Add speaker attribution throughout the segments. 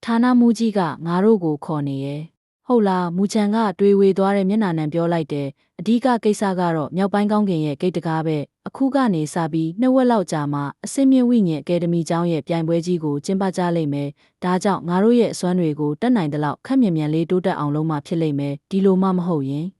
Speaker 1: ဌာနမှူးကြီးကငါတို့ကိုခေါ်နေရဲ့ဟုတ်လားမူချန်ကတွေးဝေသွားတဲ့မျက်နှာနဲ့ပြောလိုက်တယ်အဓိကကိစ္စကတော့မြောက်ပိုင်းကောင်းကင်ရဲ့ဂိတ်တကားပဲအခုကနေစပြီး2 ဝက်လောက်ကြာမှအစစ်မြင့်ဝိညာဉ်အကယ်ဒမီကျောင်းရဲ့ပြိုင်ပွဲကြီးကိုကျင်းပကြလိမ့်မယ်ဒါကြောင့်ငါတို့ရဲ့အစွမ်းတွေကိုတက်နိုင်သလောက်ခက်မြန်မြန်လေးတိုးတက်အောင်လုပ်မှဖြစ်လိမ့်မယ်ဒီလိုမှမဟုတ်ရင်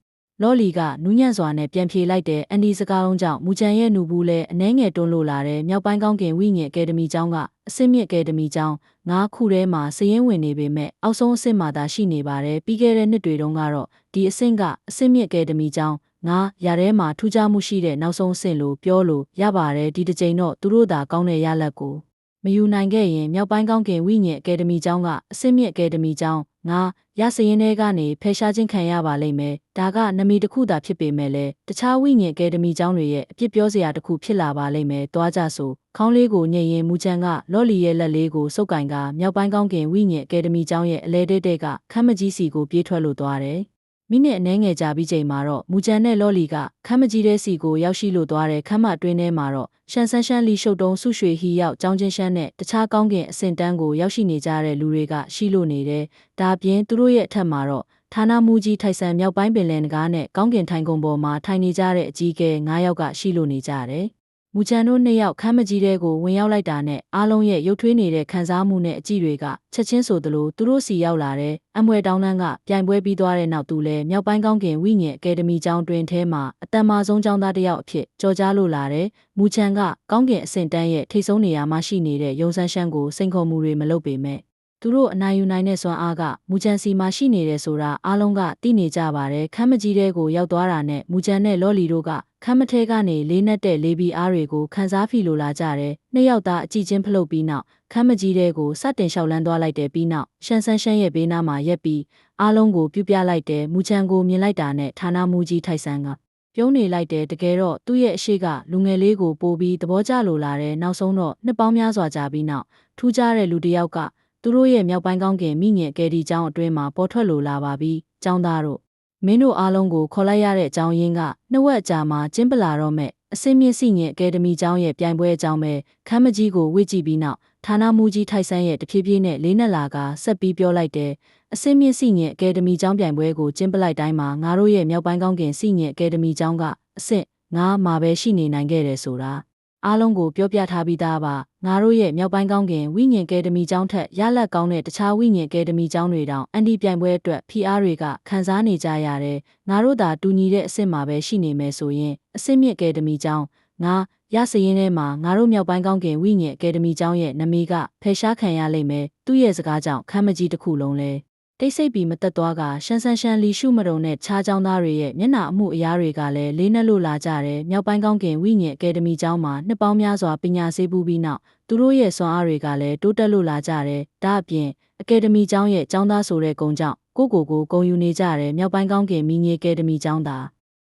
Speaker 1: လော်လီကနူးညံ့စွာနဲ့ပြန်ဖြေလိုက်တဲ့အန်ဒီစကားလုံးကြောင့်မူချန်ရဲ့နူဘူးလဲအနှဲငယ်တွန်းလို့လာတဲ့မြောက်ပိုင်းကောင်းကင်ဝိညာဉ်အကယ်ဒမီကျောင်းကအစစ်မြင့်အကယ်ဒမီကျောင်း9 ခုထဲမှာစည်ရင်းဝင်နေပေမဲ့အောက်ဆုံးအဆင့်မှာသာရှိနေပါတယ်ပြီးခဲ့တဲ့နှစ်တွေတုန်းကတော့ဒီအဆင့်ကအစစ်မြင့်အကယ်ဒမီကျောင်း9 ရာထဲမှာထူးခြားမှုရှိတဲ့နောက်ဆုံးအဆင့်လို့ပြောလို့ရပါတယ်ဒီတစ်ချိန်တော့သူတို့သာကောင်းတဲ့ရလဒ်ကိုမယူနိုင်ခဲ့ရင်မြောက်ပိုင်းကောင်းကင်ဝိညာဉ်အကယ်ဒမီကျောင်းကအစစ်မြင့်အကယ်ဒမီကျောင်း9 ရစရင်တွေကနေဖယ်ရှားခြင်းခံရပါလိမ့်မယ်ဒါကနမီတစ်ခုသာဖြစ်ပေမဲ့လည်းတခြားဝိညာဉ်အကယ်ဒမီကျောင်းတွေရဲ့အပြစ်ပြောစရာတစ်ခုဖြစ်လာပါလိမ့်မယ်တွားကြဆိုခေါင်းလေးကိုညှိရင်မူချန်ကလော်လီရဲ့လက်လေးကိုစုပ်ကင်ကမြောက်ပိုင်းကောင်းကင်ဝိညာဉ်အကယ်ဒမီကျောင်းရဲ့အလဲတဲ့ကခမ်းမကြီးစီကိုပြေးထွက်လို့သွားတယ်မိနစ်အနည်းငယ်ကြာပြီးချိန်မှာတော့မူချန်နဲ့လော်လီကခမ်းမကြီးတဲ့စီကိုရောက်ရှိလို့သွားတယ်ခမ်းမအတွင်းထဲမှာတော့ရှန်ဆန်းရှန်းလီရှုပ်တုံးဆုရွှေဟီရောက်ကြောင်းချင်းရှမ်းနဲ့တခြားကောင်းကင်အစင်တန်းကိုရောက်ရှိနေကြတဲ့လူတွေကရှိလို့နေတယ်ဒါပြင်သူတို့ရဲ့အထက်မှာတော့ဌာနမှူးကြီးထိုက်ဆန်မြောက်ပိုင်းပင်လယ်နဂါးနဲ့ကောင်းကင်ထိုင်ကုန်ပေါ်မှာထိုင်နေကြတဲ့အကြီးအကဲ9 ယောက်ကရှိလို့နေကြတယ်မူချန်တို့2 ယောက်ခမ်းမကြီးတဲ့ကိုဝင်ရောက်လိုက်တာနဲ့အားလုံးရဲ့ရုပ်ထွေးနေတဲ့ခံစားမှုနဲ့အကြည့်တွေကချက်ချင်းဆိုသလိုသူတို့စီရောက်လာတဲ့အမွဲတောင်းတန်းကပြိုင်ပွဲပြီးသွားတဲ့နောက်သူလည်းမြောက်ပိုင်းကောင်းကင်ဝိညာဉ်အကယ်ဒမီကျောင်းတွင်ထဲမှာအတန်မာဆုံးကျောင်းသားတစ်ယောက်အဖြစ်ကြော်ကြားလို့လာတယ်မူချန်ကကောင်းကင်အဆင့်တန်းရဲ့ထိပ်ဆုံးနေရာမှာရှိနေတဲ့ရုံဆန်းရှမ်းကိုစိန်ခေါ်မှုတွေမလုပ်ပေမဲ့သူတို့အနိုင်ယူနိုင်တဲ့စွမ်းအားကမူချန်စီမှာရှိနေတယ်ဆိုတာအားလုံးကသိနေကြပါတယ်ခမ်းမကြီးတဲ့ကိုရောက်သွားတာနဲ့မူချန်နဲ့လော်လီတို့ကခမ်းမထဲကနေလေးနက်တဲ့လေးဘီအားတွေကိုခန်းစားဖီလိုလာကြတယ်2 ယောက်သားအကြည့်ချင်းဖလုတ်ပြီးနောက်ခမ်းမကြီးတဲ့ကိုစတင်လျှောက်လန်းသွားလိုက်တယ်ပြီးနောက်ရှန်ဆန်းရှန်းရဲ့ဘေးနားမှာရက်ပြီးအားလုံးကိုပြုတ်ပြလိုက်တယ်မူချန်ကိုမြင်လိုက်တာနဲ့ဌာနမှူးကြီးထိုက်ဆန်းကပြုံးနေလိုက်တယ်တကယ်တော့သူ့ရဲ့အရှိကလူငယ်လေးကိုပို့ပြီးသဘောကျလိုလာတယ်နောက်ဆုံးတော့နှစ်ပေါင်းများစွာကြာပြီးနောက်ထူးခြားတဲ့လူတစ်ယောက်ကသူတို့ရဲ့မြောက်ပိုင်းကောင်းကင်မိငယ်ကယ်ဒီကျောင်းအတွင်းမှာပေါ်ထွက်လိုလာပါပြီကျောင်းသားတို့မင်းတို့အားလုံးကိုခေါ်လိုက်ရတဲ့အကြောင်းရင်းက2 ဝက်အကြာမှာကျင်းပလာတော့မဲ့အစင်းမြင့်စီငင်အကယ်ဒမီကျောင်းရဲ့ပြိုင်ပွဲအကြောင်းပဲခမ်းမကြီးကိုဝေ့ကြည့်ပြီးနောက်ဌာနမှူးကြီးထိုက်ဆန်းရဲ့တဖြည်းဖြည်းနဲ့လေးနက်လာကဆက်ပြီးပြောလိုက်တယ်အစင်းမြင့်စီငင်အကယ်ဒမီကျောင်းပြိုင်ပွဲကိုကျင်းပလိုက်တိုင်းမှာငါတို့ရဲ့မြောက်ပိုင်းကောင်းကင်စီငင်အကယ်ဒမီကျောင်းကအဆင့်9မှာပဲရှိနေနိုင်ခဲ့တယ်ဆိုတာအားလုံးကိုပြောပြထားပြီးသားပါငါတို့ရဲ့မြောက်ပိုင်းကောင်းကင်ဝိညာဉ်အကယ်ဒမီကျောင်းထက်ရလက်ကောင်းတဲ့တခြားဝိညာဉ်အကယ်ဒမီကျောင်းတွေတောင်အန်ဒီပြိုင်ပွဲအတွက်ဖိအားတွေကခံစားနေကြရတယ်ငါတို့သာတူညီတဲ့အဆင့်မှာပဲရှိနေမယ်ဆိုရင်အဆင့်မြင့်အကယ်ဒမီကျောင်းရစရင်ထဲမှာငါတို့မြောက်ပိုင်းကောင်းကင်ဝိညာဉ်အကယ်ဒမီကျောင်းရဲ့နာမည်ကဖယ်ရှားခံရလိမ့်မယ်သူ့ရဲ့စကားကြောင့်ခမ်းမကြီးတစ်ခုလုံးလဲတိတ်ဆိတ်ပြီးမတက်သွားကရှန်ဆန်းရှန်းလီရှုမတုံနဲ့ခြားကျောင်းသားတွေရဲ့မျက်နှာအမှုအရာတွေကလည်းလေးနက်လို့လာကြတယ်မြောက်ပိုင်းကောင်းကင်ဝိညာဉ်အကယ်ဒမီကျောင်းမှာနှစ်ပေါင်းများစွာပညာဆေးပူးပြီးနောက်သူတို့ရဲ့စွမ်းအားတွေကလည်းတိုးတက်လို့လာကြတယ်ဒါအပြင်အကယ်ဒမီကျောင်းရဲ့ကျောင်းသားဆိုတဲ့ဂုဏ်ကြောင့်ကိုဂုံယူနေကြတယ်မြောက်ပိုင်းကောင်းကင်မိငယ်အကယ်ဒမီကျောင်းသား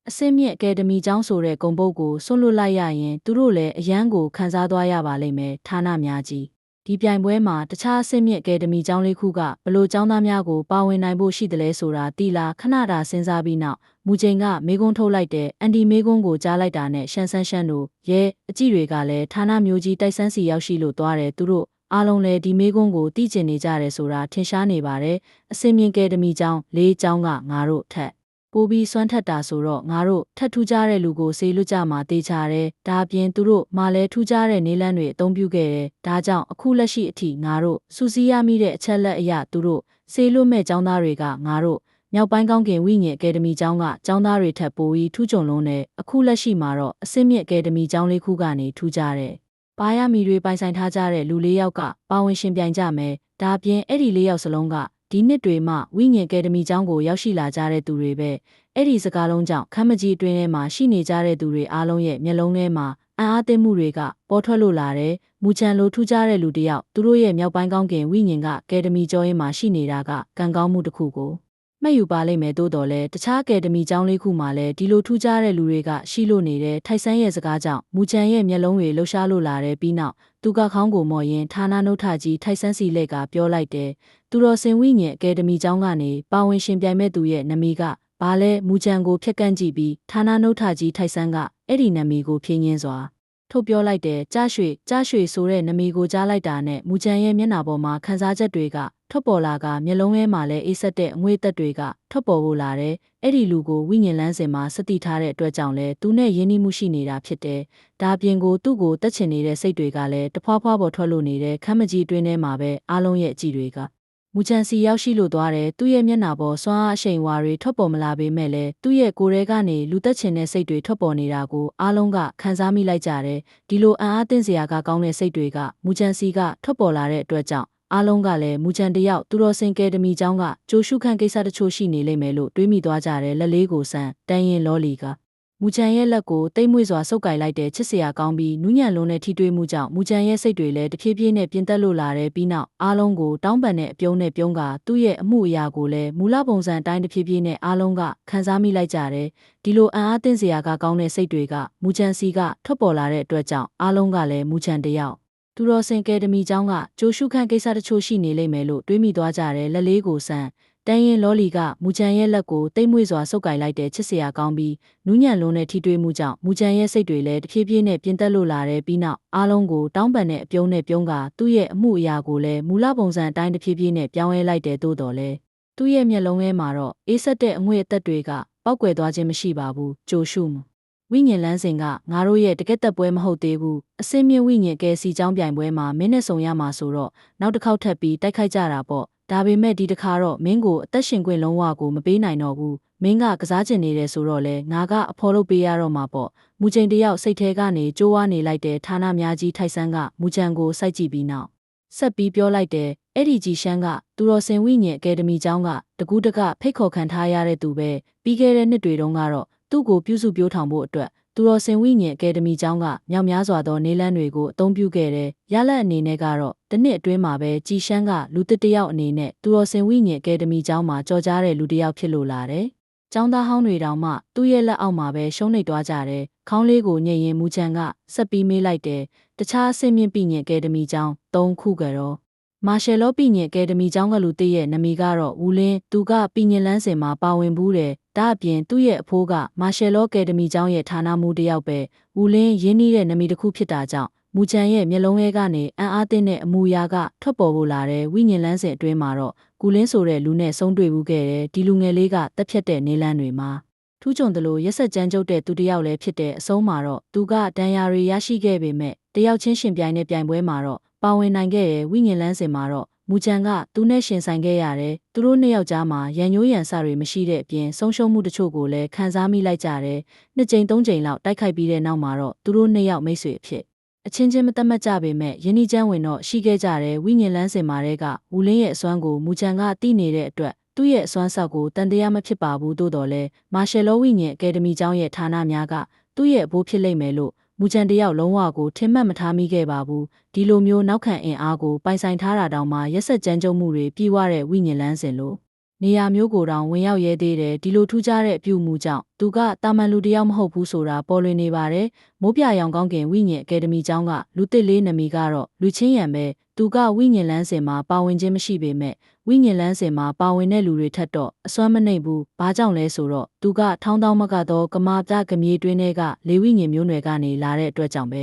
Speaker 1: အစင်းမြင့်အကယ်ဒမီကျောင်းဆိုတဲ့ဂုံပုတ်ကိုဆွတ်လွတ်လိုက်ရရင်သူတို့လည်းအယမ်းကိုခံစားသွားရပါလိမ့်မယ်ဌာနများကြီးဒီပြိုင်ပွဲမှာတခြားအဆင့်မြင့်အကယ်ဒမီကျောင်းလေးခုကဘလို့ကျောင်းသားများကိုပါဝင်နိုင်ဖို့ရှိတယ်လဲဆိုတာတီလာခဏတာစဉ်းစားပြီးနောက်မူချိန်ကမေကွန်းထုတ်လိုက်တဲ့အန်ဒီမေကွန်းကိုကြားလိုက်တာနဲ့ရှန်ဆန်းရှန်းတို့ရဲအကြည့်တွေကလည်းဌာနမျိုးကြီးတိုက်ဆန်းစီရောက်ရှိလို့သွားတယ်သူတို့အားလုံးလည်းဒီမေကွန်းကိုသိကျင်နေကြတယ်ဆိုတာထင်ရှားနေပါတယ်အဆင့်မြင့်အကယ်ဒမီကျောင်း၄ကျောင်းကငါတို့ထက်ပိုပြီးစွမ်းထက်တာဆိုတော့ငါတို့ထက်ထူးကြတဲ့လူကိုဆေးလွတ်ကြမှာတေချာတယ်ဒါအပြင်သူတို့မှလည်းထူးကြတဲ့နေလန်းတွေအသုံးပြုခဲ့တယ်ဒါကြောင့်အခုလက်ရှိအထိငါတို့စူးစီးရမိတဲ့အချက်လက်အရသူတို့ဆေးလွတ်မဲ့ကျောင်းသားတွေကငါတို့မြောက်ပိုင်းကောင်းကင်ဝိညာဉ်အကယ်ဒမီကျောင်းကကျောင်းသားတွေထက်ပိုပြီးထူးချွန်လွန်းတယ်အခုလက်ရှိမှာတော့အဆင့်မြင့်အကယ်ဒမီကျောင်းလေးခုကနေထူးကြတယ်ပါရမီတွေပိုင်ဆိုင်ထားကြတဲ့လူ၄ ယောက်ကပါဝင်ရှင်ပြိုင်ကြမယ်ဒါအပြင်အဲ့ဒီ၄ ယောက်စလုံးကဒီနှစ်တွေမှဝိညာဉ်အကယ်ဒမီကျောင်းကိုရောက်ရှိလာကြတဲ့သူတွေပဲအဲ့ဒီစကားလုံးကြောင့်ခမ်းမကြီးအတွင်းထဲမှာရှိနေကြတဲ့သူတွေအားလုံးရဲ့မျက်လုံးထဲမှာအံ့အားသင့်မှုတွေကပေါ်ထွက်လို့လာတယ်မူချန်လိုထူးခြားတဲ့လူတစ်ယောက်သူတို့ရဲ့မြောက်ပိုင်းကောင်းကင်ဝိညာဉ်ကအကယ်ဒမီကျောင်းရင်းမှာရှိနေတာကကံကောင်းမှုတစ်ခုကိုမှတ်ယူပါလိမ့်မယ်တိုးတော်လဲတခြားအကယ်ဒမီကျောင်းလေးခုမှာလည်းဒီလိုထူးခြားတဲ့လူတွေကရှိလို့နေတဲ့ထိုက်ဆန်းရဲ့စကားကြောင့်မူချန်ရဲ့မျက်လုံးတွေလှုပ်ရှားလို့လာတယ်ပြီးနောက်သူကခေါင်းကိုမော်ရင်ဌာနနှုတ်ထကြီးထိုက်ဆန်းစီလက်ကပြောလိုက်တယ်သူတော်စင်ဝိညာဉ်အကယ်ဒမီကျောင်းကနေပါဝင်ရှင်ပြိုင်မဲ့သူရဲ့နာမည်ကဘာလဲမူချန်ကိုဖျက်ကန့်ကြည့်ပြီးဌာနနှုတ်ထကြီးထိုက်ဆန်းကအဲ့ဒီနာမည်ကိုဖြင်းရင်းစွာထုတ်ပြောလိုက်တယ်ကြားရွှေဆိုတဲ့နာမည်ကိုကြားလိုက်တာနဲ့မူချန်ရဲ့မျက်နှာပေါ်မှာခန်းစားချက်တွေက ထွက်ပေါ်လာကမျက်လုံးထဲမှာလည်းအေးဆက်တဲ့အငွေ့သက်တွေကထွက်ပေါ်ဖို့လာတယ်အဲ့ဒီလူကိုဝိညာဉ်လန်းစဉ်မှာစတိထားတဲ့အတွက်ကြောင့်လဲသူနဲ့ယဉ်နှီးမှုရှိနေတာဖြစ်တယ်ဒါအပြင်ကိုသူ့ကိုတက်ချင်နေတဲ့စိတ်တွေကလည်းတဖွာဖွာပေါ်ထွက်လို့နေတဲ့ခမ်းမကြီးအတွင်းထဲမှာပဲအားလုံးရဲ့အကြည့်တွေကမူချန်စီရောက်ရှိလို့သွားတယ်သူ့ရဲ့မျက်နှာပေါ်စွမ်းအားအရှိန်ဝါတွေထွက်ပေါ်မလာပေမဲ့လည်းသူ့ရဲ့ကိုယ်ထဲကနေလူသက်ချင်တဲ့စိတ်တွေထွက်ပေါ်နေတာကိုအားလုံးကခံစားမိလိုက်ကြတယ်ဒီလိုအံ့အားသင့်စရာကောင်းတဲ့စိတ်တွေကမူချန်စီကထွက်ပေါ်လာတဲ့အတွက်ကြောင့်အားလုံးကလည်းမူချန်တယောက်သူတော်စင်ကယ်ဒမီကျောင်းကကြိုရှုခန့်ကိစ္စတချို့ရှိနေလိမ့်မယ်လို့တွေးမိသွားကြတယ်လက်လေးကိုဆန်တန်းရင်လောလီကမူချန်ရဲ့လက်ကိုတိတ်မွေ့စွာဆုပ်ကိုင်လိုက်တဲ့ချစ်စရာကောင်းပြီးနူးညံ့လုံးနဲ့ထိတွေ့မှုကြောင့်မူချန်ရဲ့စိတ်တွေလည်းတဖြည်းဖြည်းနဲ့ပြင်းသက်လို့လာတယ်ပြီးနောက်အားလုံးကိုတောင်းပန်တဲ့အပြုံးနဲ့ပြုံးကသူ့ရဲ့အမှုအရာကိုလည်းမူလပုံစံအတိုင်းတဖြည်းဖြည်းနဲ့အားလုံးကခံစားမိလိုက်ကြတယ်ဒီလိုအံ့အားသင့်စရာကောင်းတဲ့စိတ်တွေကမူချန်စီကထွက်ပေါ်လာတဲ့အတွက်ကြောင့်အားလုံးကလည်းမူချန်တယောက်သူတော်စင်ကယ်ဒမီကျောင်းကကြိုရှုခန့်ကိစ္စတချို့ရှိနေလိမ့်မယ်လို့တွေးမိသွားကြတယ်လက်လေးကိုဆန်တန်းရင်လောလီကမူချန်ရဲ့လက်ကိုတိတ်မွေ့စွာဆုပ်ကိုင်လိုက်တဲ့ချစ်စရာကောင်းပြီးနူးညံ့လုံးနဲ့ထိတွေ့မှုကြောင့်မူချန်ရဲ့စိတ်တွေလည်းတဖြည်းဖြည်းနဲ့ပြင်းသက်လို့လာတယ်ပြီးနောက်အားလုံးကိုတောင်းပန်တဲ့အပြုံးနဲ့ပြုံးကသူ့ရဲ့အမှုအရာကိုလည်းမူလပုံစံအတိုင်းတဖြည်းဖြည်းနဲ့ပြောင်းလဲလိုက်တဲ့သို့တော်လဲသူ့ရဲ့မျက်လုံးထဲမှာတော့အေးဆက်တဲ့အငွေ့အသက်တွေကပောက်ကွယ်သွားခြင်းမရှိပါဘူးကြိုရှုမှုဝိညာဉ်လန်းစဉ်ကငါတို့ရဲ့တကက်သက်ပွဲမဟုတ်သေးဘူးအစင်းမြင့်ဝိညာဉ်ကဲစီချောင်းပြိုင်ပွဲမှာမင်းနဲ့ဆုံရမှာဆိုတော့နောက်တစ်ခေါက်ထပ်ပြီးတိုက်ခိုက်ကြတာပေါ့ဒါပေမဲ့ဒီတစ်ခါတော့မင်းကိုအသက်ရှင်ခွင့်လုံးဝကိုမပေးနိုင်တော့ဘူးမင်းကကစားကျင်နေတယ်ဆိုတော့လေငါကအဖော်လုပ်ပေးရတော့မှာပေါ့မူချိန်တယောက်စိတ်ထဲကနေကြိုးဝါနေလိုက်တဲ့ဌာနများကြီးထိုက်ဆန်းကမူချန်ကိုစိုက်ကြည့်ပြီးနောက်ဆက်ပြီးပြောလိုက်တယ်အဲ့ဒီကြီးရှမ်းကသူတော်စင်ဝိညာဉ်အကယ်ဒမီကျောင်းကတကူးတကဖိတ်ခေါ်ခံထားရတဲ့သူပဲပြီးခဲ့တဲ့နှစ်တွေတုန်းကတော့သူ့ကိုပြုစုပြောထောင်ဖို့အတွက်သူတော်စင်ဝိညာဉ်အကယ်ဒမီကျောင်းကမြောက်များစွာသောနေလန်းတွေကိုအသုံးပြုခဲ့တယ်။ရလက်အနေနဲ့ကတော့တစ်နှစ်အတွင်းမှာပဲကြည်ရှမ်းကလူတစ်တယောက်အနေနဲ့သူတော်စင်ဝိညာဉ်အကယ်ဒမီကျောင်းမှာကြော်ကြားတဲ့လူတစ်ယောက်ဖြစ်လို့လာတယ်။ကျောင်းသားဟောင်းတွေတောင်မှသူ့ရဲ့လက်အောက်မှာပဲရှုံးနိမ့်သွားကြတယ်။ခေါင်းလေးကိုညှိရင်မူချန်ကဆက်ပြီးမေးလိုက်တယ်။တခြားအဆင့်မြင့်ပညာအကယ်ဒမီကျောင်း၃ခုကတော့မာရှယ်လောပညာအကယ်ဒမီကျောင်းကလူတစ်ရဲ့နာမည်ကတော့ဝူလင်းသူကပညာလန်းစဉ်မှာပါဝင်ဘူးတယ်ဒါအပြင်သူ့ရဲ့အဖိုးကမာရှယ်လောအကယ်ဒမီကျောင်းရဲ့ဌာနမှူးတစ်ယောက်ပဲဝူလင်းရင်းနှီးတဲ့နာမည်တစ်ခုဖြစ်တာကြောင့်မူချန်ရဲ့မျက်လုံးထဲကနေအံ့အားသင့်တဲ့အမူအရာကထွက်ပေါ်ဖို့လာတဲ့ဝိညာဉ်လန်းစဉ်အတွင်းမှာတော့ကူလင်းဆိုတဲ့လူနဲ့ဆုံးတွေ့ဘူးခဲ့တယ်ဒီလူငယ်လေးကတက်ဖြတ်တဲ့နေလန်းတွေမှာထူးချွန်တယ်လို့ရက်ဆက်ကြမ်းကြုတ်တဲ့သူတစ်ယောက်လည်းဖြစ်တဲ့အဆုံးမှာတော့သူကဒဏ်ရာတွေရရှိခဲ့ပေမဲ့တယောက်ချင်းရှင်ပြိုင်တဲ့ပြိုင်ပွဲမှာတော့ပါဝင်နိုင်ခဲ့တဲ့ဝိညာဉ်လန်းစဉ်မှာတော့မူချန်ကသူနဲ့ရှင်ဆိုင်ခဲ့ရတယ်။သူတို့နှစ်ယောက်ကြားမှာရန်ညိုးရန်စတွေမရှိတဲ့အပြင်ဆုံးရှုံးမှုတချို့ကိုလည်းခံစားမိလိုက်ကြတယ်။နှစ်ကြိမ်သုံးကြိမ်လောက်တိုက်ခိုက်ပြီးတဲ့နောက်မှာတော့သူတို့နှစ်ယောက်မိတ်ဆွေအဖြစ်အချင်းချင်းမတတ်မှတ်ကြပေမဲ့ယင်းနှီးချမ်းဝင်တော့ရှိခဲ့ကြတဲ့ဝိညာဉ်လန်းစဉ်မှာတဲ့ကဝူလင်းရဲ့အစွမ်းကိုမူချန်ကသိနေတဲ့အတွက်သူ့ရဲ့အစွမ်းဆောက်ကိုတန်တရားမဖြစ်ပါဘူးသို့တော်လဲမာရှယ်လောဝိညာဉ်အကယ်ဒမီကျောင်းရဲ့ဌာနများကသူ့ရဲ့အဘိုးဖြစ်လိမ့်မယ်လို့မူချန်တယောက်လုံးဝကိုထင်မှတ်မထားမိခဲ့ပါဘူးဒီလိုမျိုးနောက်ခံအင်အားကိုပိုင်ဆိုင်ထားတာတောင်မှရက်ဆက်ကြမ်းကြုတ်မှုတွေပြီးွားတဲ့ဝိညာဉ်လန်းစဉ်လို့နေရာမျိုးကိုတောင်ဝင်ရောက်ရဲသေးတယ်ဒီလိုထူးခြားတဲ့အပြုအမူကြောင့်သူကတာမန်လူတယောက်မဟုတ်ဘူးဆိုတာပေါ်လွင်နေပါတယ်မိုးပြရောင်ကောင်းကင်ဝိညာဉ်အကယ်ဒမီကျောင်းကလူတစ်လေးနာမည်ကတော့လူချင်းရံပဲသူကဝိညာဉ်လန်းစဉ်မှာပါဝင်ခြင်းမရှိပေမဲ့ဝိညာဉ်လန်းစဉ်မှာပါဝင်တဲ့လူတွေထက်တော့အစွမ်းမနှိမ်ဘူးဘာကြောင့်လဲဆိုတော့သူကထောင်းတောင်းမကတော့ကမာပြကမြေတွင်းတွေကလေဝိညာဉ်မျိုးနွယ်ကနေလာတဲ့အတွက်ကြောင့်ပဲ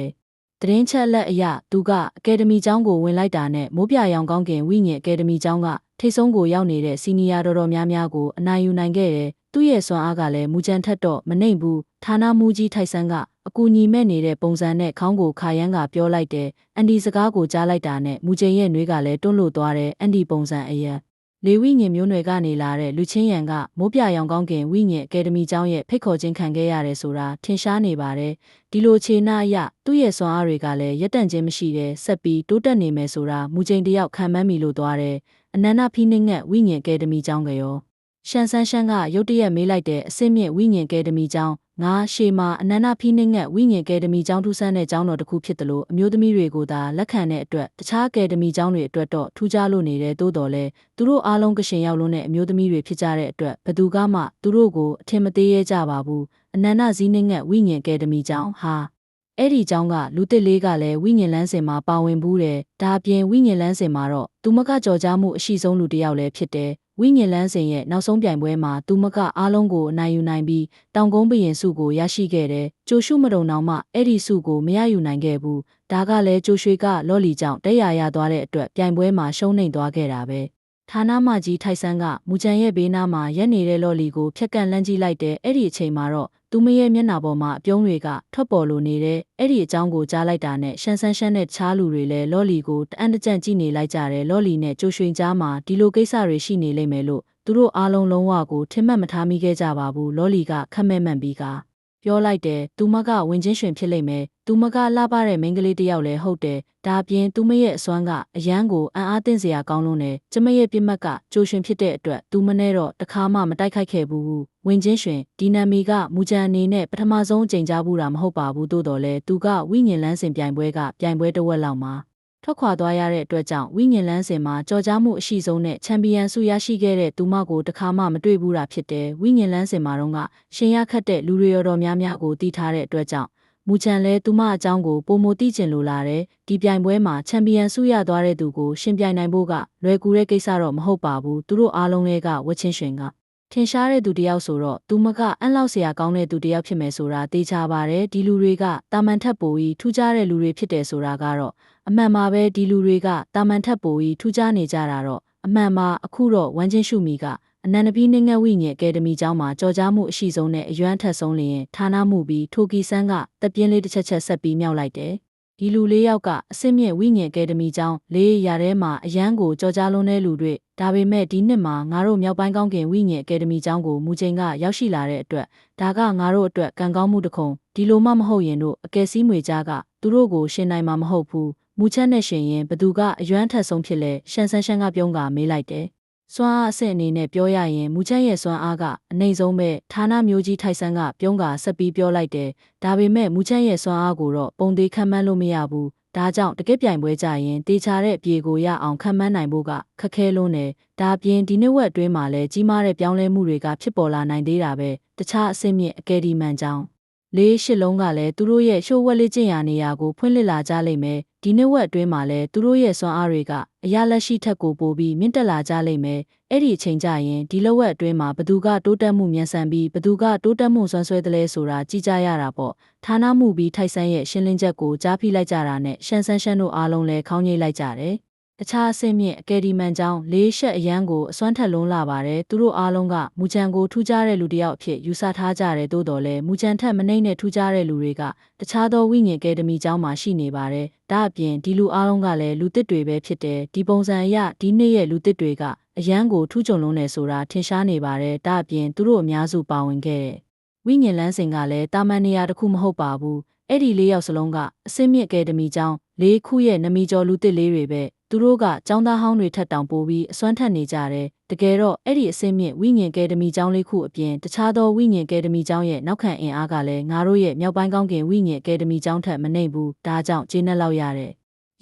Speaker 1: သတင်းချက်လက်အရသူကအကယ်ဒမီကျောင်းကိုဝင်လိုက်တာနဲ့မိုးပြရောင်ကောင်းကင်ဝိညာဉ်အကယ်ဒမီကျောင်းကထိတ်ဆုံးကိုရောက်နေတဲ့စီနီယာတော်တော်များများကိုအနိုင်ယူနိုင်ခဲ့တယ်သူ့ရဲ့စွမ်းအားကလည်းမူချန်ထက်တော့မနှိမ်ဘူးဌာနမှူးကြီးထိုက်ဆန်းကအကူညီမဲ့နေတဲ့ပုံစံနဲ့ခေါင်းကိုခါရမ်းကပြောလိုက်တယ်အန်ဒီစကားကိုကြားလိုက်တာနဲ့မူချိန်ရဲ့နှွေးကလည်းတွန်းလို့သွားတယ်အန်ဒီပုံစံအရာလေဝိညာဉ်မျိုးနွယ်ကနေလာတဲ့လူချင်းရံကမိုးပြရောင်ကောင်းကင်ဝိညာဉ်အကယ်ဒမီကျောင်းရဲ့ဖိတ်ခေါ်ခြင်းခံခဲ့ရတယ်ဆိုတာထင်ရှားနေပါတယ်ဒီလိုခြေနှအရသူ့ရဲ့စွမ်းအားတွေကလည်းရက်တန့်ခြင်းမရှိတဲ့ဆက်ပြီးတိုးတက်နေမယ်ဆိုတာမူချိန်တယောက်ခံမှန်းမိလို့သွားတယ်အနန္တဖိနှိမ့်ငတ်ဝိညာဉ်အကယ်ဒမီကျောင်းကရောရှန်ဆန်းရှန်းကရုတ်တရက်မေးလိုက်တဲ့အစင်းမြင့်ဝိညာဉ်အကယ်ဒမီကျောင်းငါရှေမှာအနန္တဖိနှိမ့်ငတ်ဝိညာဉ်အကယ်ဒမီကျောင်းထူးဆန်းတဲ့ကျောင်းတော်တစ်ခုဖြစ်တယ်လို့အမျိုးသမီးတွေကိုသာလက်ခံတဲ့အတွက်တခြားအကယ်ဒမီကျောင်းတွေအတွက်တော့ထူးခြားလို့နေတယ်တိုးတော်လဲသူတို့အားလုံးကရှင်ရောက်လွန်းတဲ့အမျိုးသမီးတွေဖြစ်ကြတဲ့အတွက်ဘသူကမှသူတို့ကိုအထင်မသေးရဲကြပါဘူးအနန္တဇီးနှိမ့်ငတ်ဝိညာဉ်အကယ်ဒမီကျောင်းဟာအဲ့ဒီကျောင်းကလူတစ်လေးကလည်းဝိညာဉ်လန်းစဉ်မှာပါဝင်ဘူးတယ်ဒါအပြင်ဝိညာဉ်လန်းစဉ်မှာတော့သူမကကြော်ကြားမှုအရှိဆုံးလူတစ်ယောက်လည်းဖြစ်တယ်ဝိညာဉ်လန်းစဉ်ရဲ့နောက်ဆုံးပြိုင်ပွဲမှာသူမကအားလုံးကိုအနိုင်ယူနိုင်ပြီးတောင်ကုန်းဘရင်စုကိုရရှိခဲ့တယ်။ကြိုရှုမတုံအောင်မှအဲ့ဒီစုကိုမရယူနိုင်ခဲ့ဘူး။ဒါကလည်းကြိုရွှေကလော်လီကြောင့်တက်ရရသွားတဲ့အတွက်ပြိုင်ပွဲမှာရှုံးနိမ့်သွားခဲ့တာပဲ ဌာနမကြီးထိုက်ဆန်းကမူချန်ရဲ့ဘေးနားမှာရက်နေတဲ့လော်လီကိုဖြက်ကန့်လန့်ကြည့်လိုက်တဲ့အဲ့ဒီအချိန်မှာတော့သူမရဲ့မျက်နှာပေါ်မှာအပြုံးတွေကထွက်ပေါ်လိုနေတဲ့အဲ့ဒီအကြောင်းကိုကြားလိုက်တာနဲ့ရှန်ဆန်းရှန်းနဲ့တခြားလူတွေလည်းလော်လီကိုတအံ့တကြံ့ကြည့်နေလိုက်ကြတယ်လော်လီနဲ့ကြိုရွှင်ကြားမှာဒီလိုကိစ္စတွေရှိနေလိမ့်မယ်လို့သူတို့အားလုံးလုံးဝကိုထင်မှတ်မထားမိခဲ့ကြပါဘူးလော်လီကခက်မဲ့မှန်ပြီးကပြောလိုက်တယ်သူမကဝင်ချင်းရွှင်ဖြစ်လိမ့်မယ်သူမကလှပတဲ့မိန်းကလေးတစ်ယောက်လည်းဟုတ်တယ်ဒါအပြင်သူမရဲ့အစွမ်းကအရန်ကိုအံ့အားသင့်စရာကောင်းလို့နဲ့ကျမရဲ့ပြစ်မှတ်ကကြိုရွှင်ဖြစ်တဲ့အတွက်သူမနဲ့တော့တခါမှမတိုက်ခိုက်ခဲ့ဘူးဝင်ချင်းရွှင်ဒီနာမီကမူကြံအနေနဲ့ပထမဆုံးအကြိမ်ကြားဘူးတာမဟုတ်ပါဘူးသို့တော်လဲသူကဝိညာဉ်လန်းစဉ်ပြိုင်ပွဲတစ်ဝက်လောက်မှာထွက်ခွာသွားရတဲ့အတွက်ကြောင့်ဝိညာဉ်လန်းစဉ်မှာကြော်ကြားမှုအရှိဆုံးနဲ့ချန်ပီယံဆုရရှိခဲ့တဲ့သူမကိုတခါမှမတွေ့ဘူးတာဖြစ်တယ်ဝိညာဉ်လန်းစဉ်မှာတော့ကရှင်ရခတ်တဲ့လူတွေတော်များများကိုတီးထားတဲ့အတွက်ကြောင့်မူချန်လဲသူမအကြောင်းကိုပုံမသိကျင်လိုလာတယ်ဒီပြိုင်ပွဲမှာချန်ပီယံဆုရသွားတဲ့သူကိုရှင်ပြိုင်နိုင်ဖို့ကလွယ်ကူတဲ့ကိစ္စတော့မဟုတ်ပါဘူးသူတို့အားလုံးကဝချင်းရွှင်ကထင်ရှားတဲ့သူတယောက်ဆိုတော့သူမကအံ့လောက်စရာကောင်းတဲ့သူတယောက်ဖြစ်မယ်ဆိုတာသိချပါတယ်ဒီလူတွေကတာမန်ထက်ပိုပြီးထူးခြားတဲ့လူတွေဖြစ်တယ်ဆိုတာကတော့အမှန်ပါပဲဒီလူတွေကတာမန်ထက်ပိုပြီးထူးခြားနေကြတာတော့အမှန်ပါအခုတော့ဝမ်းချင်းရှုမီကအနန္တပီးနှင်းငယ်ဝိညာဉ်အကယ်ဒမီကျောင်းမှာကြော်ကြားမှုအရှိဆုံးနဲ့အရွမ်းထက်ဆုံးလျင်ဌာနမှုပြီးထိုကီဆန်းကတပ်ပြင်းလေးတစ်ချက်ဆက်ပြီးမြောက်လိုက်တယ်ဒီလူ၄ယောက်ကအစစ်မြင့်ဝိညာဉ်အကယ်ဒမီကျောင်းလေးရာထဲမှာအရန်ကိုကြော်ကြားလွန်းတဲ့လူတွေဒါပေမဲ့ဒီနှစ်မှာငါတို့မြောက်ပိုင်းကောင်းကင်ဝိညာဉ်အကယ်ဒမီကျောင်းကိုမူချိန်ကရောက်ရှိလာတဲ့အတွက်ဒါကငါတို့အတွက်ကံကောင်းမှုတစ်ခုဒီလိုမှမဟုတ်ရင်တို့အကယ်စည်းမွေကြားကသူတို့ကိုရှင်နိုင်မှာမဟုတ်ဘူးမူချက်နဲ့ရှင်ရင်ဘသူကအရွမ်းထက်ဆုံးဖြစ်လဲရှန်ဆန်းရှန်းကပြုံးကမေးလိုက်တယ်စွမ်းအားအဆင့်အနေနဲ့ပြောရရင်မူချက်ရဲ့စွမ်းအားကအနှိမ့်ဆုံးပဲဌာနမျိုးကြီးထိုက်ဆန်းကပြုံးကဆက်ပြီးပြောလိုက်တယ်ဒါပေမဲ့မူချက်ရဲ့စွမ်းအားကိုတော့ပုံသေးခန့်မှန်းလို့မရဘူးဒါကြောင့်တကယ့်ပြိုင်ပွဲကြရင်တေချာတဲ့အပြေကိုရအောင်ခန့်မှန်းနိုင်ဖို့ကခက်ခဲလွန်းတယ်ဒါပြင်ဒီနှစ်ဝက်အတွင်းမှာလည်းကြီးမားတဲ့ပြောင်းလဲမှုတွေကဖြစ်ပေါ်လာနိုင်သေးတာပဲတခြားအဆင့်မြင့်အကယ်ဒမီမန်ကြောင်းလေးရှစ်လုံးကလည်းသူတို့ရဲ့ရှိုးဝက်လေးကျင့်ရာနေရာကိုဖွင့်လှစ်လာကြလိမ့်မယ်ဒီနှစ်ဝက်အတွင်းမှာလည်းသူတို့ရဲ့စွမ်းအားတွေကအရာလက်ရှိထက်ကိုပိုပြီးမြင့်တက်လာကြလိမ့်မယ်အဲ့ဒီအချိန်ကျရင်ဒီလက်ဝက်အတွင်းမှာဘသူကတိုးတက်မှုမြန်ဆန်ပြီးဘသူကတိုးတက်မှုဆွမ်းဆွဲတယ်လဲဆိုတာကြည့်ကြရတာပေါ့ဌာနမှုပြီးထိုက်ဆန်းရဲ့ရှင်းလင်းချက်ကိုကြားဖိလိုက်ကြတာနဲ့ရှန်ဆန်းရှန်တို့အားလုံးလည်းခေါင်းငိတ်လိုက်ကြတယ်တခြားအဆင့်မြင့်အကယ်ဒမီမန်ကျောင်းလေးရှက်အရန်ကိုအစွမ်းထက်လွန်းလာပါတယ်သူတို့အားလုံးကမူချန်ကိုထူးခြားတဲ့လူတစ်ယောက်အဖြစ်ယူဆထားကြတယ်သို့တော်လည်းမူချန်ထက်မနှိမ့်တဲ့ထူးခြားတဲ့လူတွေကတခြားသောဝိညာဉ်အကယ်ဒမီကျောင်းမှာရှိနေပါတယ်ဒါအပြင်ဒီလူအားလုံးကလည်းလူသစ်တွေပဲဖြစ်တယ်ဒီပုံစံအရဒီနေ့ရဲ့လူသစ်တွေကအရန်ကိုထူးချွန်လွန်းနေဆိုတာထင်ရှားနေပါတယ်ဒါအပြင်သူတို့အများစုပါဝင်ခဲ့တဲ့ဝိညာဉ်လန်းစဉ်ကလည်းတာမန်နေရာတစ်ခုမဟုတ်ပါဘူးအဲ့ဒီ၄ယောက်စလုံးကအစစ်မြစ်အကယ်ဒမီကျောင်း၄ခုရဲ့နမီကျော်လူသစ်လေးတွေပဲသူတို့ကကျောင်းသားဟောင်းတွေထက်တောင်ပိုပြီးအစွမ်းထက်နေကြတယ်တကယ်တော့အဲ့ဒီအစစ်မြစ်ဝိညာဉ်အကယ်ဒမီကျောင်းလေးခုအပြင်တခြားသောဝိညာဉ်အကယ်ဒမီကျောင်းရဲ့နောက်ခံအင်အားကလည်းငါတို့ရဲ့မြောက်ပိုင်းကောင်းကင်ဝိညာဉ်အကယ်ဒမီကျောင်းထက်မနှိမ့်ဘူးဒါကြောင့်ကျေနပ်လောက်ရတဲ့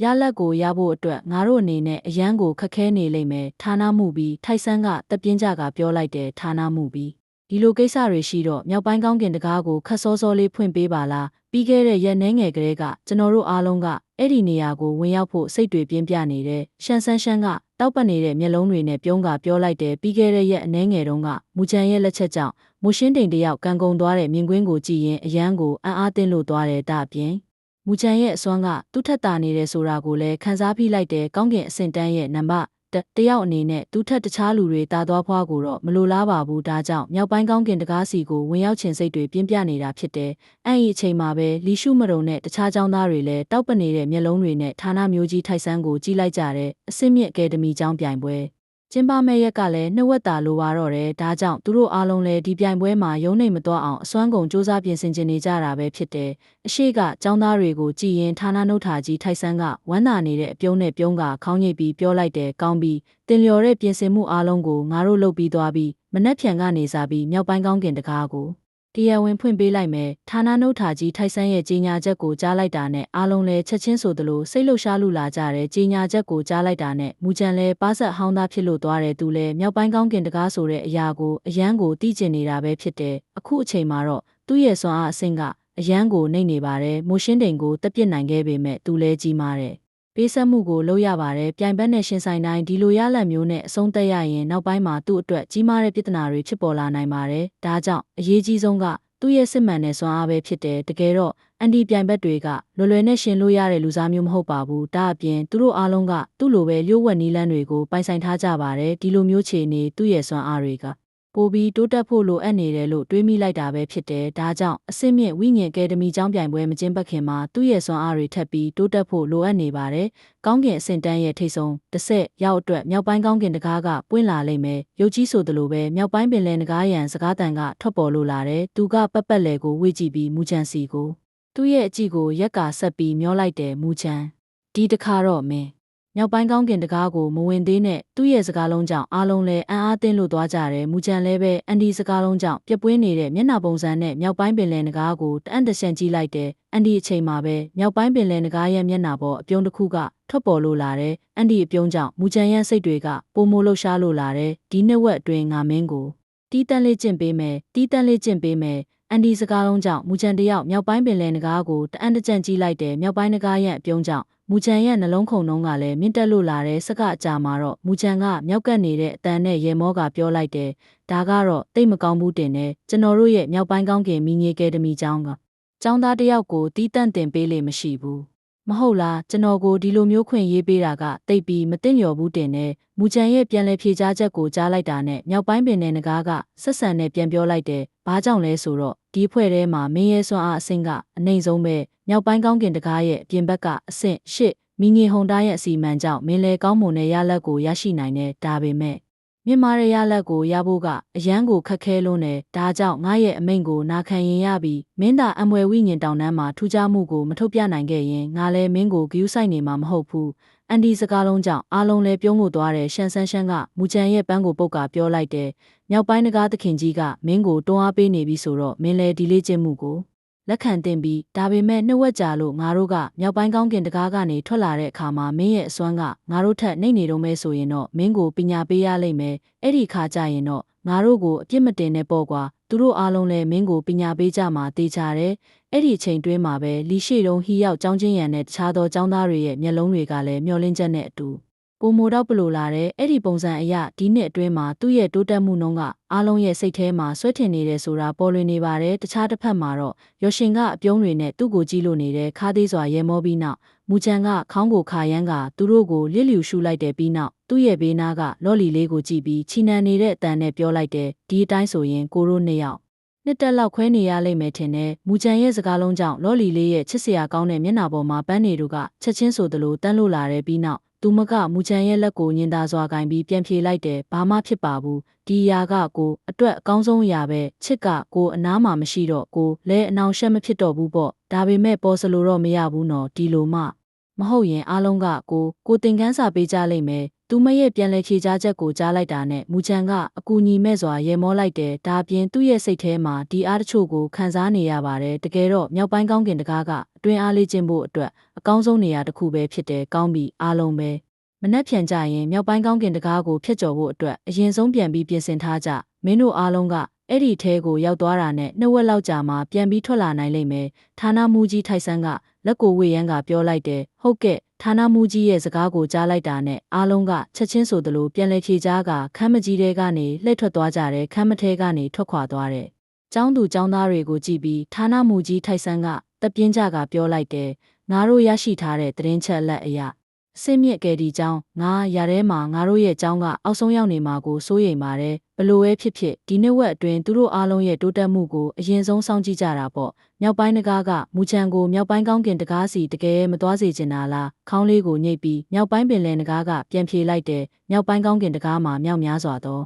Speaker 1: ရလက်ကိုရဖို့အတွက်ငါတို့အနေနဲ့အရန်ကိုခက်ခဲနေလိမ့်မယ်ဌာနမှုပြီးထိုက်ဆန်းကတပြင်းကြကပြောလိုက်တယ်ဌာနမှုပြီးဒီလိုကိစ္စတွေရှိတော့မြောက်ပိုင်းကောင်းကင်တကားကိုခက်စောစောလေးဖွင့်ပေးပါလားပြီးခဲ့တဲ့ရက်နှဲငယ်ကလေးကကျွန်တော်တို့အားလုံးကအဲ့ဒီနေရာကိုဝင်ရောက်ဖို့စိတ်တွေပြင်းပြနေတဲ့ရှန်ဆန်းရှန်းကတောက်ပတ်နေတဲ့မျက်လုံးတွေနဲ့ပြုံးကပြောလိုက်တယ်ပြီးခဲ့တဲ့ရက်အနှဲငယ်တုန်းကမူချန်ရဲ့လက်ချက်ကြောင့်မိုရှင်းတိန်တယောက်ကံကုန်သွားတဲ့မြင်ကွင်းကိုကြည့်ရင်အရန်ကိုအံ့အားသင့်လို့သွားတယ်ဒါအပြင်မူချန်ရဲ့အစွမ်းကသူ့ထက်တာနေတယ်ဆိုတာကိုလည်းခန်းစားဖိလိုက်တဲ့ကောင်းကင်အဆင့်တန်းရဲ့နံပါတ်တယောက်အနေနဲ့သူ့ထက်တခြားလူတွေတာသွားဖွားကိုတော့မလိုလားပါဘူးဒါကြောင့်မြောက်ပိုင်းကောင်းကင်တကားစီကိုဝင်ရောက်ခြင်းစိတ်တွေပြင်းပြနေတာဖြစ်တယ်အဲ့ဒီအချိန်မှာပဲလီရှုမရုံနဲ့တခြားကျောင်းသားတွေလည်းတောက်ပနေတဲ့မျက်လုံးတွေနဲ့ဌာနမျိုးကြီးထိုက်ဆန်းကိုကြည့်လိုက်ကြတဲ့အစစ်မြစ်အကယ်ဒမီကျောင်းပြိုင်ပွဲကျင်းပမဲ့ရက်ကလည်းနှစ်ဝက်တာလိုပါတော့တယ်ဒါကြောင့်သူတို့အားလုံးလည်းဒီပြိုင်ပွဲမှာရုံးနေမသွားအောင်အစွမ်းကုန်စူးစမ်းပြင်ဆင်နေကြတာပဲဖြစ်တယ်အရှိကကျောင်းသားတွေကိုကြည်ရင်ဌာနနှုတ်ထာကြီးထိုက်ဆန်းကဝမ်းသာနေတဲ့အပြုံးနဲ့ပြုံးကခေါင်းညိတ်ပြီးပြောလိုက်တယ်ကောင်းပြီးတင်လျော်တဲ့ပြင်ဆင်မှုအားလုံးကိုငါတို့လုပ်ပြီးသွားပြီးမနှက်ဖြန်ကနေစားပြီးမြောက်ပိုင်းကောင်းကင်တကားကိုတရားဝင်ဖွင့်ပေးလိုက်မယ်ဌာနနှုတ်ထာကြီးထိုက်ဆန်းရဲ့ကြီးညာချက်ကိုကြားလိုက်တာနဲ့အားလုံးလည်းချက်ချင်းဆိုသလိုစိတ်လှုပ်ရှားလူလာကြတဲ့ကြီးညာချက်ကိုကြားလိုက်တာနဲ့မူကြံလဲပါဆက်ဟောင်းသားဖြစ်လို့သွားတယ်သူလည်းမြောက်ပိုင်းကောင်းကင်တကားဆိုတဲ့အရာကိုအရန်ကိုသိကျင်နေတာပဲဖြစ်တယ်အခုအချိန်မှာတော့သူ့ရဲ့စွမ်းအားအဆင့်ကအရန်ကိုနှိမ့်နေပါတယ်မိုရှင်းတိန်ကိုတက်ပစ်နိုင်ခဲ့ပေမဲ့သူလည်းကြီးမားတယ်ပေးဆက်မှုကိုလုပ်ရပါတယ်ပြိုင်ဘက်နဲ့ရှင်ဆိုင်တိုင်းဒီလိုရလဒ်မျိုးနဲ့အဆုံးသတ်ရရင်နောက်ပိုင်းမှာသူ့အတွက်ကြီးမားတဲ့ပြဿနာတွေဖြစ်ပေါ်လာနိုင်ပါတယ်ဒါကြောင့်အရေးကြီးဆုံးက သူ့ရဲ့စစ်မှန်တဲ့စွမ်းအားပဲဖြစ်တယ်တကယ်တော့အန်ဒီပြိုင်ဘက်တွေကလွယ်လွယ်နဲ့ရှင်လို့ရတဲ့လူစားမျိုးမဟုတ်ပါဘူးဒါအပြင်သူတို့အားလုံးကသူ့လိုပဲလျှို့ဝှက်နီးလန်းတွေကိုပိုင်ဆိုင်ထားကြပါတယ်ဒီလိုမျိုးခြေအနေသူ့ရဲ့စွမ်းအားတွေကပိုပြီးတိုးတက်ဖို့လိုအပ်နေတယ်လို့တွေးမိလိုက်တာပဲဖြစ်တယ်ဒါကြောင့်အစစ်မြင့်ဝိညာဉ်အကယ်ဒမီကျောင်းပြိုင်ပွဲမကျင်းပခင်မှာသူ့ရဲ့စွမ်းအားတွေထပ်ပြီးတိုးတက်ဖို့လိုအပ်နေပါတယ်ကောင်းကင်အဆင့်တန်းရဲ့ထိပ်ဆုံးတစ်ဆက်ရောက်အတွက်မြောက်ပိုင်းကောင်းကင်တကားကပွင့်လာလိမ့်မယ်ရုပ်ကြီးဆိုသလိုပဲမြောက်ပိုင်းပင်လယ်နဂါးရန်စကားတန်ကထွက်ပေါ်လိုလာတယ်သူကပတ်ပတ်လေကိုဝေ့ကြည့်ပြီးမူချန်စီကိုသူ့ရဲ့အကြည့်ကိုရက်ကာဆက်ပြီးမျောလိုက်တယ်မူချန်ဒီတခါတော့မင်းမြောက်ပိုင်းကောင်းကင်တကားကိုမဝင်သေးနဲ့သူ့ရဲ့စကားလုံးကြောင့်အားလုံးလဲအံ့အားသင့်လို့သွားကြတယ်မူချန်လဲပဲအန်ဒီစကားလုံးကြောင့်ပြက်ပွင်းနေတဲ့မျက်နှာပုံစံနဲ့မြောက်ပိုင်းပင်လယ်နဂါးကိုတအံ့တရှန်ကြည့်လိုက်တယ်အန်ဒီအချိန်မှာပဲမြောက်ပိုင်းပင်လယ်နဂါးရဲ့မျက်နှာပေါ်အပြုံးတစ်ခုကထွက်ပေါ်လို့လာတယ်အန်ဒီအပြုံးကြောင့်မူချန်ရဲ့စိတ်တွေကပိုမိုလှုပ်ရှားလို့လာတယ်ဒီနှစ်ဝက်အတွင်းငါမင်းကိုတီးတန့်လေးကျင့်ပေးမယ်အန်ဒီစကားလုံးကြောင့်မူချန်တယောက်မြောက်ပိုင်းပင်လယ်နဂါးကိုတအံ့တကြံကြည့်လိုက်တယ်မြောက်ပိုင်းနဂါးရဲ့အပြုံးကြောင့်မူချန်ရဲ့နှလုံးခုန်နှုံးကလည်းမြင့်တက်လို့လာတဲ့စကအကြာမှာတော့မူချန်ကမြောက်ကပ်နေတဲ့အတန်နဲ့ရေမောကပြောလိုက်တယ်ဒါကတော့တိတ်မကောင်းဘူးတင်တယ်ကျွန်တော်တို့ရဲ့မြောက်ပိုင်းကောင်းကင်မီငေကယ်ဒမီကျောင်းကကျောင်းသားတယောက်ကိုတီးတန့်တင်ပေးလေမရှိဘူးမဟုတ်လားကျွန်တော်ကိုဒီလိုမျိုးခွင့်ရေးပေးတာကတိတ်ပြီးမသိလျော်ဘူးတင်တယ်မူချန်ရဲ့ပြန်လည်ဖြေကြားချက်ကိုကြားလိုက်တာနဲ့မြောက်ပိုင်းပင်နယ်နဂါးကဆက်ဆံနဲ့ပြန်ပြောလိုက်တယ်ဘာကြောင့်လဲဆိုတော့ဒီဖွဲ့ထဲမှာမင်းရဲ့စွမ်းအားအဆင့်ကအနှိမ့်ဆုံးပဲမြောက်ပိုင်းကောင်းကင်တကားရဲ့အပြင်ဘက်ကအဆင့်၈မီငေဟုန်တားရဲ့အစီမံကြောင့်မင်းလဲကောင်းမွန်တဲ့ရလဒ်ကိုရရှိနိုင်တယ်ဒါပေမဲ့မြင့်မားတဲ့ရလဒ်ကိုရဖို့ကအရန်ကိုခက်ခဲလွန်းတယ်ဒါကြောင့်ငါရဲ့အမိန့်ကိုနာခံရင်ရပြီးမင်းသာအမွယ်ဝိညာဉ်တောင်တန်းမှာထူးခြားမှုကိုမထုတ်ပြနိုင်ခဲ့ရင်ငါလဲမင်းကိုဂယုစိုက်နေမှာမဟုတ်ဘူးအန်ဒီစကားလုံးကြောင့်အားလုံးလဲပြုံးလို့သွားတယ်ရှန်ဆန်းရှန်းကမူချန်ရဲ့ပန်းကိုပုတ်ကပြောလိုက်တယ်မြောက်ပိုင်းနဂါးသခင်ကြီးကမင်းကိုတွန်းအားပေးနေပြီဆိုတော့မင်းလဲဒီလေးကျင့်မှုကိုလက်ခံတင်ပြီးဒါပေမဲ့နှစ်ဝက်ကြာလို့ငါတို့ကမြောက်ပိုင်းကောင်းကင်တကားကနေထွက်လာတဲ့အခါမှာမင်းရဲ့အစွမ်းကငါတို့ထက်နှိမ့်နေတော့မဲဆိုရင်တော့မင်းကိုပညာပေးရလိမ့်မယ်အဲ့ဒီခါကျရင်တော့ငါတို့ကိုအပြစ်မတင်နဲ့ပေါ့ကွာသူတို့အားလုံးလည်းမင်းကိုပညာပေးကြမှာတေချာတယ်အဲ့ဒီအချိန်တွင်းမှာပဲလီရှိတုံးဟီရောက်ចောင်းချင်းရံနဲ့တခြားသောចောင်းသားတွေရဲ့မျက်လုံးတွေကလည်းမျောလင်းချက်နဲ့အတူပိုမိုတော့ပလိုလာတဲ့အဲ့ဒီပုံစံအရဒီနှစ်အတွင်းမှာသူ့ရဲ့တိုးတက်မှုနှုန်းကအားလုံးရဲ့စိတ်ထဲမှာဆွဲထင်နေတယ်ဆိုတာပေါ်လွင်နေပါတယ်တခြားတစ်ဖက်မှာတော့ရရှင်ကအပြုံးတွေနဲ့သူ့ကိုကြည့်လို့နေတဲ့ခါသေးစွာရဲမောပြီးနောက်မူချန်ကခေါင်းကိုခါရမ်းကသူတို့ကိုလစ်လျူရှုလိုက်တယ်ပြီးနောက်သူ့ရဲ့ဘေးနားကလော်လီလေးကိုကြည့်ပြီးချီနှံနေတဲ့အတန်နဲ့ပြောလိုက်တယ်ဒီအတိုင်းဆိုရင်ကိုတို့နှစ်ယောက်နှစ်တက်လောက်ခွဲနေရလိမ့်မယ်ထင်တယ်မူချန်ရဲ့စကားလုံးကြောင့်လော်လီလေးရဲ့ချစ်စရာကောင်းတဲ့မျက်နှာပေါ်မှာပန်းနေတို့ကချက်ချင်းဆိုသလိုတန်းလို့လာတယ်ပြီးနောက်သူမကမူချန်ရဲ့လက်ကိုညင်သာစွာကင်ပြီးပြန်ဖြေလိုက်တယ်ဘာမှဖြစ်ပါဘူးဒီຢာကကိုအတွက်အကောင်းဆုံးຢာပဲချစ်ကကိုအနားမှာမရှိတော့ကိုလဲအနောင်ရှက်မဖြစ်တော့ဘူးပေါ့ဒါပေမဲ့ပေါ်စလို့တော့မရဘူးနော်ဒီလိုမှမဟုတ်ရင်အားလုံးကကိုသင်ခန်းစာပေးကြလိမ့်မယ်သူမရဲ့ပြန်လဲဖြေကြားချက်ကိုကြားလိုက်တာနဲ့မူချန်ကအကူညီမဲ့စွာရေမောလိုက်တယ်ဒါပြင်သူ့ရဲ့စိတ်ထဲမှာဒီအားတချို့ကိုခံစားနေရပါတယ်တကယ်တော့မြောက်ပိုင်းကောင်းကင်တကားကအတွင်းအားလေးခြင်းဖို့အတွက်အကောင်းဆုံးနေရာတစ်ခုပဲဖြစ်တယ်ကောင်းပြီအားလုံးပဲမနှက်ဖြန်ကြရင်မြောက်ပိုင်းကောင်းကင်တကားကိုဖျက်ကျော်ဖို့အတွက်အရင်ဆုံးပြန်ပြီးပြင်ဆင်ထားကြမင်းတို့အားလုံးကအဲ့ဒီထဲကိုရောက်သွားတာနဲ့နှစ်ဝက်လောက်ကြာမှပြန်ပြီးထွက်လာနိုင်လိမ့်မယ်ဌာနမူကြီးထိုက်ဆန်းကလက်ကိုဝေရန်ကပြောလိုက်တယ်ဟုတ်ကဲ့ဌာနမူကြီးရဲ့စကားကိုကြားလိုက်တာနဲ့အားလုံးကချက်ချင်းဆိုသလိုပြန်လဲဖြေကြားကခမ်းမကြီးတဲကနေလှည့်ထွက်သွားကြတယ်ခမ်းမထဲကနေထွက်ခွာသွားတယ်ကျောင်းသူကျောင်းသားတွေကိုကြည့်ပြီးဌာနမူကြီးထိုက်ဆန်းကတပြင်းကြကပြောလိုက်တယ်ငါတို့ရရှိထားတဲ့သတင်းချက်လက်အရာအစင်းမြင့်ကယ်ဒီကျောင်းငါရထဲမှာငါတို့ရဲ့ကျောင်းကအောက်ဆုံးရောက်နေမှာကိုစိုးရိမ်ပါတယ်ဘလို့ပဲဖြစ်ဖြစ်ဒီနှစ်ဝက်အတွင်းသူတို့အားလုံးရဲ့တိုးတက်မှုကိုအရင်ဆုံးစောင့်ကြည့်ကြတာပေါ့မြောက်ပိုင်းနဂါးကမူချန်ကိုမြောက်ပိုင်းကောင်းကင်တကားစီတကယ်မသွားစေချင်တာလားခေါင်းလေးကိုညှိပ်ပြီးမြောက်ပိုင်းပင်လယ်နဂါးကပြန်ဖြေလိုက်တယ်မြောက်ပိုင်းကောင်းကင်တကားမှာမြောက်များစွာသော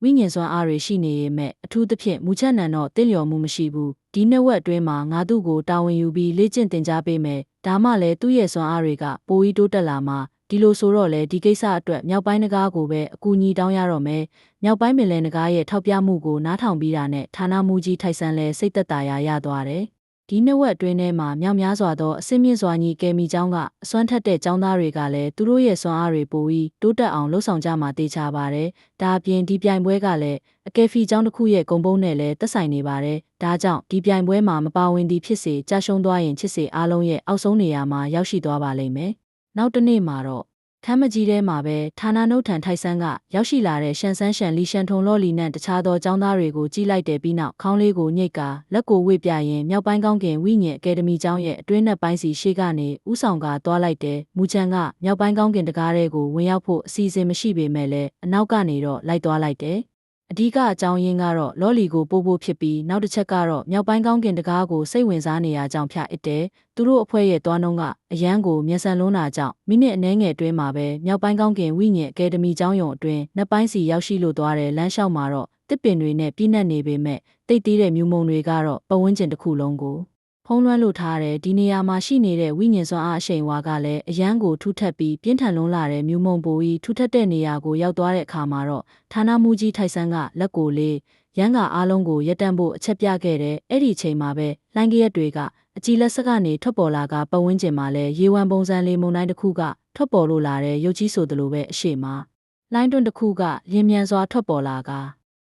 Speaker 1: ဝိညာဉ်စွမ်းအားတွေရှိနေရဲ့မဲ့အထူးသဖြင့်မူချက်နံတော့တင့်လျော်မှုမရှိဘူးဒီနှစ်ဝက်အတွင်းမှာငါတို့ကိုတာဝန်ယူပြီးလေ့ကျင့်သင်ကြားပေးမယ်ဒါမှလည်းသူ့ရဲ့စွမ်းအားတွေကပိုပြီးတိုးတက်လာမှာဒီလိုဆိုတော့လေဒီကိစ္စအတွက်မြောက်ပိုင်းနဂါးကိုပဲအကူအညီတောင်းရတော့မယ်မြောက်ပိုင်းပင်လယ်နဂါးရဲ့ထောက်ပြမှုကိုနားထောင်ပြီးတာနဲ့ဌာနမူကြီးထိုက်ဆန်းလဲစိတ်သက်သာရာရသွားတယ်ဒီနှစ်ဝက်အတွင်းထဲမှာမြောက်များစွာသောအစင်းမြင့်စွာညီကယ်မီကျောင်းကအစွမ်းထက်တဲ့ကျောင်းသားတွေကလည်းသူတို့ရဲ့စွမ်းအားတွေပိုပြီးတိုးတက်အောင်လှုပ်ဆောင်ကြမှာတေချာပါတယ်ဒါအပြင်ဒီပြိုင်ပွဲကလည်းအကယ်ဖီကျောင်းတစ်ခုရဲ့ဂုဏ်ပုံနဲ့လည်းသက်ဆိုင်နေပါတယ်ဒါကြောင့်ဒီပြိုင်ပွဲမှာမပါဝင်သည်ဖြစ်စေကြာရှုံးသွားရင်ချစ်စေအားလုံးရဲ့အောက်ဆုံးနေရာမှာရောက်ရှိသွားပါလိမ့်မယ်နောက်တစ်နေ့မှာတော့ ခမ်းမကြီးထဲမှာပဲဌာနနှုတ်ထန်ထိုက်ဆန်းကရောက်ရှိလာတဲ့ရှန်ဆန်းရှန်လီရှန်ထုံလော့လီနဲ့တခြားသောចောင်းသားတွေကိုကြီးလိုက်တဲ့ပြီးနောက်ခေါင်းလေးကိုညှိတ်ကာလက်ကိုဝှေ့ပြရင်မြောက်ပိုင်းကောင်းကင်ဝိညာဉ်အကယ်ဒမီကျောင်းရဲ့အတွင်းနက်ပိုင်းစီရှေ့ကနေဥဆောင်ကသွားလိုက်တဲ့မူချန်ကမြောက်ပိုင်းကောင်းကင်တကားတွေကိုဝင်ရောက်ဖို့အစီအစဉ်မရှိပေမဲ့လည်းအနောက်ကနေတော့လိုက်သွားလိုက်တယ်အဓိကအကြောင်းရင်းကတော့လော်လီကိုပို့ဖို့ဖြစ်ပြီးနောက်တစ်ချက်ကတော့မြောက်ပိုင်းကောင်းကင်တကားကိုစိတ်ဝင်စားနေရကြောင်းဖြတ်အစ်တယ်။သူတို့အဖွဲ့ရဲ့သွားနှုန်းကအရန်ကိုမျက်စံလုံးတာကြောင့်မိနစ်အနည်းငယ်အတွင်းမှာပဲမြောက်ပိုင်းကောင်းကင်ဝိညာဉ်အကယ်ဒမီကျောင်းရုံအတွင်းနှစ်ပိုင်းစီရောက်ရှိလို့သွားတဲ့လမ်းလျှောက်မှာတော့တစ်ပင်တွေနဲ့ပြည့်နှက်နေပေမဲ့တိတ်သေးတဲ့မြူမုံတွေကတော့ပဝန်းကျင်တစ်ခုလုံးကိုဖုံးလွှမ်းလို့ထားတဲ့ဒီနေရာမှာရှိနေတဲ့ဝိညာဉ်စွမ်းအားအရှိန်ဝါကလည်းအရန်ကိုထူထပ်ပြီးပြင်းထန်လွန်းလာတဲ့မြူမုံပိုကြီးထူထပ်တဲ့နေရာကိုရောက်သွားတဲ့အခါမှာတော့ဌာနမှူးကြီးထိုက်ဆန်းကလက်ကိုလေးရန်ကအားလုံးကိုရက်တန့်ဖို့အချက်ပြခဲ့တဲ့အဲ့ဒီချိန်မှာပဲလိုင်းကရက်တွေကအကြည်လက်စကနေထွက်ပေါ်လာကပတ်ဝန်းကျင်မှာလဲရေဝံပုံစံလေးမုန်တိုင်းတစ်ခုကထွက်ပေါ်လို့လာတဲ့ရုပ်ကြီးဆိုသလိုပဲအရှိမလိုင်းတွန်းတစ်ခုကလင်းမြန်စွာထွက်ပေါ်လာက